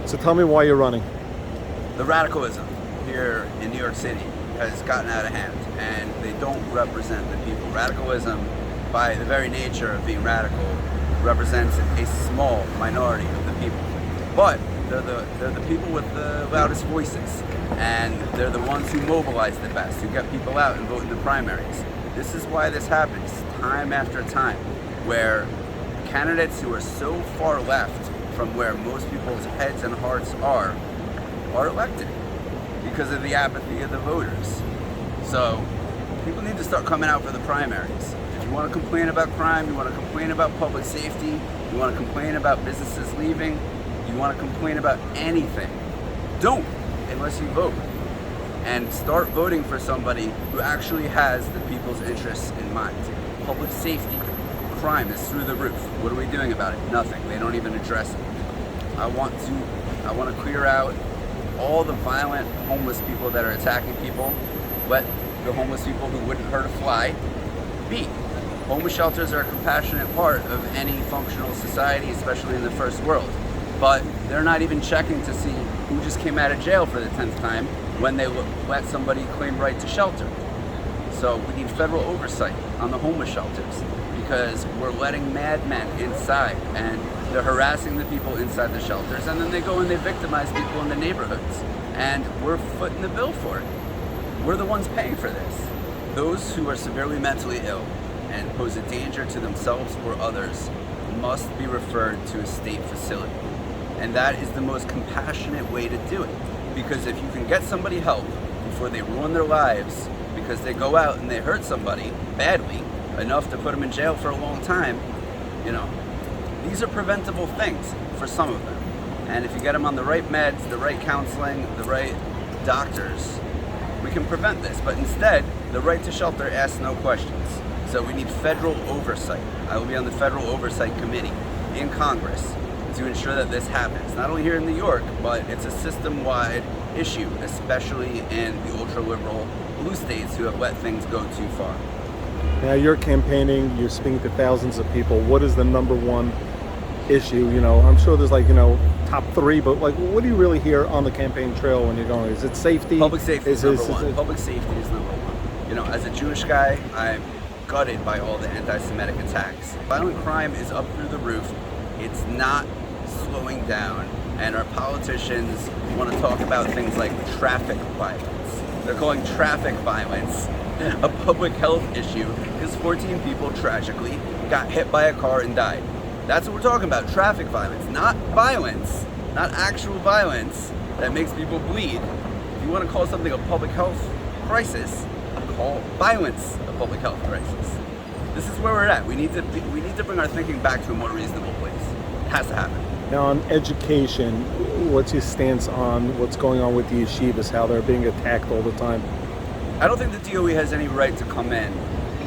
So tell me why you're running. The radicalism here in New York City has gotten out of hand, and they don't represent the people. Radicalism, by the very nature of being radical, represents a small minority of the people. But they're the people with the loudest voices, and they're the ones who mobilize the best, who get people out and vote in the primaries. This is why this happens time after time, where candidates who are so far left from where most people's heads and hearts are elected because of the apathy of the voters. So people need to start coming out for the primaries. If you want to complain about crime, you want to complain about public safety, you want to complain about businesses leaving, you want to complain about anything, don't unless you vote. And start voting for somebody who actually has the people's interests in mind. Public safety, crime is through the roof. What are we doing about it? Nothing. They don't even address it. I want to clear out all the violent homeless people that are attacking people. Let the homeless people who wouldn't hurt a fly be. Homeless shelters are a compassionate part of any functional society, especially in the first world. But they're not even checking to see who just came out of jail for the 10th time when they let somebody claim right to shelter. So we need federal oversight on the homeless shelters, because we're letting madmen inside and they're harassing the people inside the shelters, and then they go and they victimize people in the neighborhoods, and we're footing the bill for it. We're the ones paying for this. Those who are severely mentally ill and pose a danger to themselves or others must be referred to a state facility. And that is the most compassionate way to do it, because if you can get somebody help before they ruin their lives because they go out and they hurt somebody badly enough to put them in jail for a long time, these are preventable things for some of them. And if you get them on the right meds, the right counseling, the right doctors, we can prevent this. But instead, the right to shelter asks no questions. So we need federal oversight. I will be on the Federal Oversight Committee in Congress to ensure that this happens. Not only here in New York, but it's a system-wide issue, especially in the ultra-liberal blue states who have let things go too far. Now you're campaigning, you're speaking to thousands of people. What is the number one issue? I'm sure there's top three, but what do you really hear on the campaign trail when you're going? Is it safety? Public safety is number one. Public safety is number one. As a Jewish guy, I'm gutted by all the anti-Semitic attacks. Violent crime is up through the roof. It's not slowing down, and our politicians want to talk about things like traffic violence. They're calling traffic violence a public health issue because 14 people tragically got hit by a car and died. That's what we're talking about, traffic violence, not violence, not actual violence that makes people bleed. If you want to call something a public health crisis, call violence a public health crisis. This is where we're at. We need to bring our thinking back to a more reasonable place. It has to happen. Now on education, what's your stance on what's going on with the yeshivas, how they're being attacked all the time? I don't think the DOE has any right to come in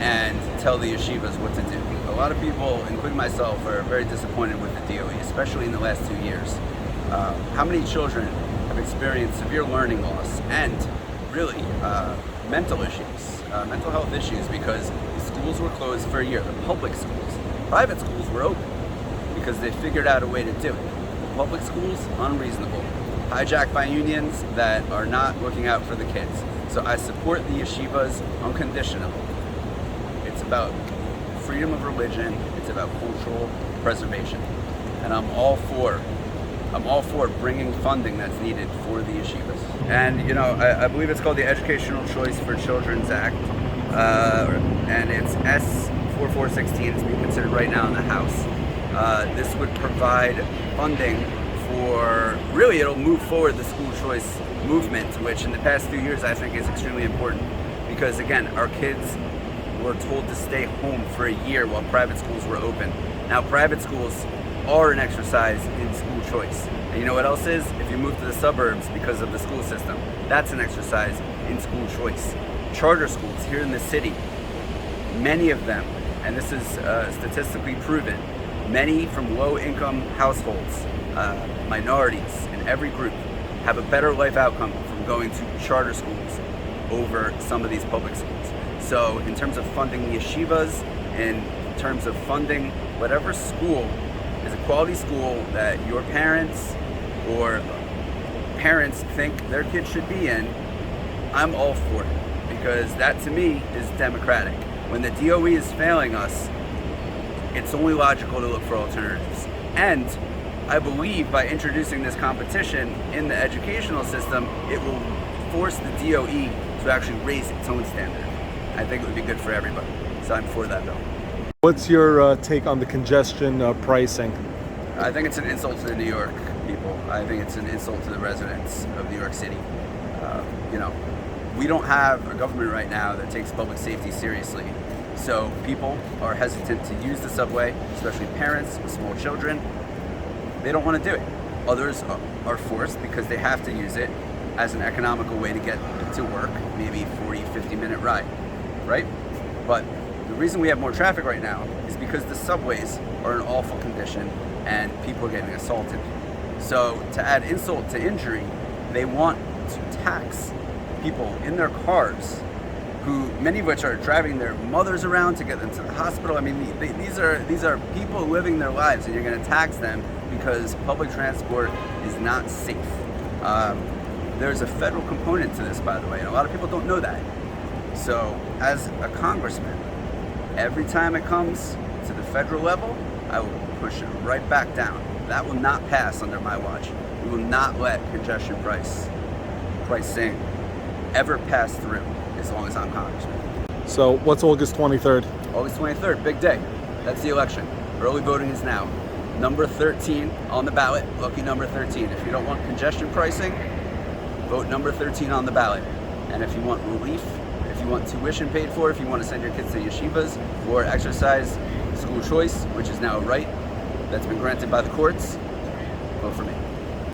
and tell the yeshivas what to do. A lot of people, including myself, are very disappointed with the DOE, especially in the last 2 years. How many children have experienced severe learning loss and really mental issues, mental health issues, because the schools were closed for a year, the public schools. Private schools were open because they figured out a way to do it. Public schools, unreasonable. Hijacked by unions that are not looking out for the kids. So I support the yeshivas unconditionally. It's about freedom of religion, it's about cultural preservation. And I'm all for bringing funding that's needed for the yeshivas. And I believe it's called the Educational Choice for Children's Act, and it's S4416. It's being considered right now in the House. This would provide funding for, really it'll move forward the school choice movement, which in the past few years I think is extremely important, because again, our kids were told to stay home for a year while private schools were open. Now private schools are an exercise in school choice. And you know what else is? If you move to the suburbs because of the school system, that's an exercise in school choice. Charter schools here in the city, many of them, and this is statistically proven, many from low-income households, minorities in every group, have a better life outcome from going to charter schools over some of these public schools. So in terms of funding the yeshivas, in terms of funding whatever school is a quality school that your parents or parents think their kid should be in, I'm all for it, because that to me is democratic. When the DOE is failing us, it's only logical to look for alternatives. And I believe by introducing this competition in the educational system, it will force the DOE to actually raise its own standard. I think it would be good for everybody. So I'm for that bill. What's your take on the congestion pricing? I think it's an insult to the New York people. I think it's an insult to the residents of New York City. We don't have a government right now that takes public safety seriously. So people are hesitant to use the subway, especially parents with small children. They don't want to do it. Others are forced because they have to use it as an economical way to get to work, maybe 40, 50-minute ride, right? But the reason we have more traffic right now is because the subways are in awful condition and people are getting assaulted. So to add insult to injury, they want to tax people in their cars, who many of which are driving their mothers around to get them to the hospital. I mean, these are people living their lives, and you're going to tax them because public transport is not safe. There's a federal component to this, by the way, and a lot of people don't know that. So as a congressman, every time it comes to the federal level, I will push it right back down. That will not pass under my watch. We will not let congestion pricing ever pass through as long as I'm congressman. So what's August 23rd? August 23rd, big day. That's the election. Early voting is now. Number 13 on the ballot, lucky number 13. If you don't want congestion pricing, vote number 13 on the ballot. And if you want relief, if you want tuition paid for, if you want to send your kids to yeshivas or exercise school choice, which is now a right that's been granted by the courts, vote for me.